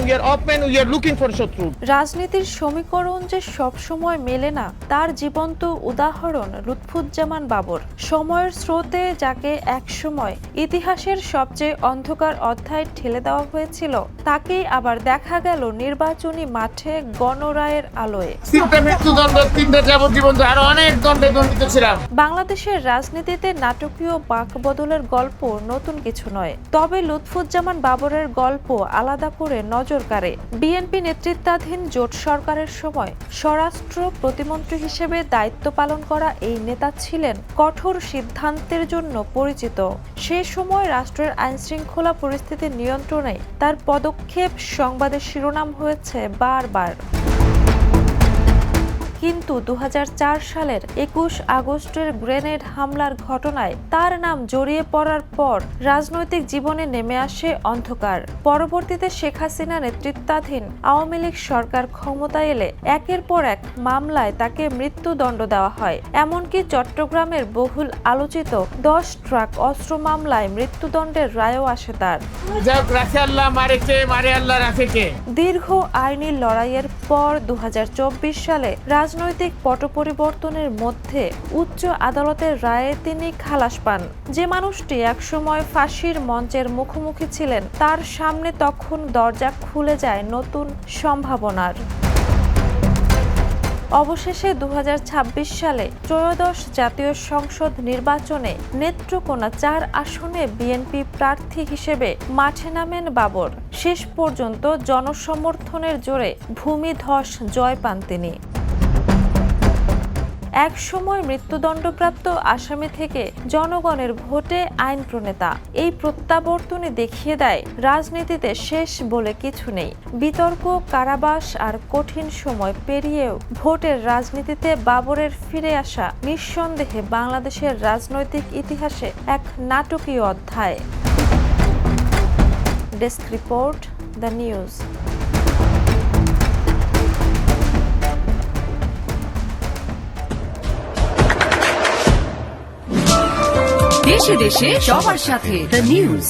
we are open, we are looking for শত্রু। রাজনীতির সমীকরণ যে সবসময় মেলে না তার জীবন্ত উদাহরণ লুৎফুজ্জামান বাবর। সময়ের স্রোতে যাকে একসময় ইতিহাসের সবচেয়ে অন্ধকার অধ্যায়ে ঠেলে দেওয়া হয়েছিল, তাকেই আবার দেখা গেল নির্বাচনী মাঠে গণরায়ের আলোয়। বাংলাদেশের রাজনীতিতে নাটকীয় বাঁকবদলের গল্প নতুন কিছু নয়, তবে লুৎফুজ্জামান বাবরের গল্প আলাদা করে নজর কাড়ে। বিএনপি নেতৃত্বাধীন জোট সরকারের সময় স্বরাষ্ট্র প্রতিমন্ত্রী হিসেবে দায়িত্ব পালন করা এই নেতা ছিলেন কঠোর সিদ্ধান্তের জন্য পরিচিত। সে সময় রাষ্ট্রের আইনশৃঙ্খলা পরিস্থিতি নিয়ন্ত্রণে তার পদক্ষেপ সংবাদের শিরোনাম হয়েছে বারবার। কিন্তু 2004 সালের 21 আগস্টের গ্রেনেড হামলার ঘটনায় তার নাম জড়িয়ে পড়ার পর রাজনৈতিক জীবনে নেমে আসে অন্ধকার। পরবর্তীতে শেখ হাসিনা নেতৃত্বাধীন আওয়ামী লীগ সরকার ক্ষমতায় এলে একের পর এক মামলায় তাকে মৃত্যুদণ্ড দেওয়া হয়। এমনকি চট্টগ্রামের বহুল আলোচিত 10 ট্রাক অস্ত্র মামলায় মৃত্যুদণ্ডের রায়ও আসে তার। দীর্ঘ আইনি লড়াইয়ের পর 2024 সালে রাজনৈতিক পট পরিবর্তনের মধ্যে উচ্চ আদালতের রায়ে তিনি খালাস পান। যে মানুষটি একসময় ফাঁসির মঞ্চের মুখোমুখি ছিলেন, তার সামনে তখন দরজা খুলে যায় নতুন সম্ভাবনার। অবশেষে 2026 সালে ত্রয়োদশ জাতীয় সংসদ নির্বাচনে নেত্রকোনা 4 আসনে বিএনপি প্রার্থী হিসেবে মাঠে নামেন বাবর। শেষ পর্যন্ত জনসমর্থনের জোরে ভূমিধস জয় পান তিনি। এক সময় মৃত্যুদণ্ডপ্রাপ্ত আসামি থেকে জনগণের ভোটে আইন প্রণেতা, এই প্রত্যাবর্তনে দেখিয়ে দেয় রাজনীতিতে শেষ বলে কিছু নেই। বিতর্ক, কারাবাস আর কঠিন সময় পেরিয়েও ভোটের রাজনীতিতে বাবরের ফিরে আসা নিঃসন্দেহে বাংলাদেশের রাজনৈতিক ইতিহাসে এক নাটকীয় অধ্যায়। Desk report, the news. দেশে দেশে সবার সাথে দ্য নিউজ।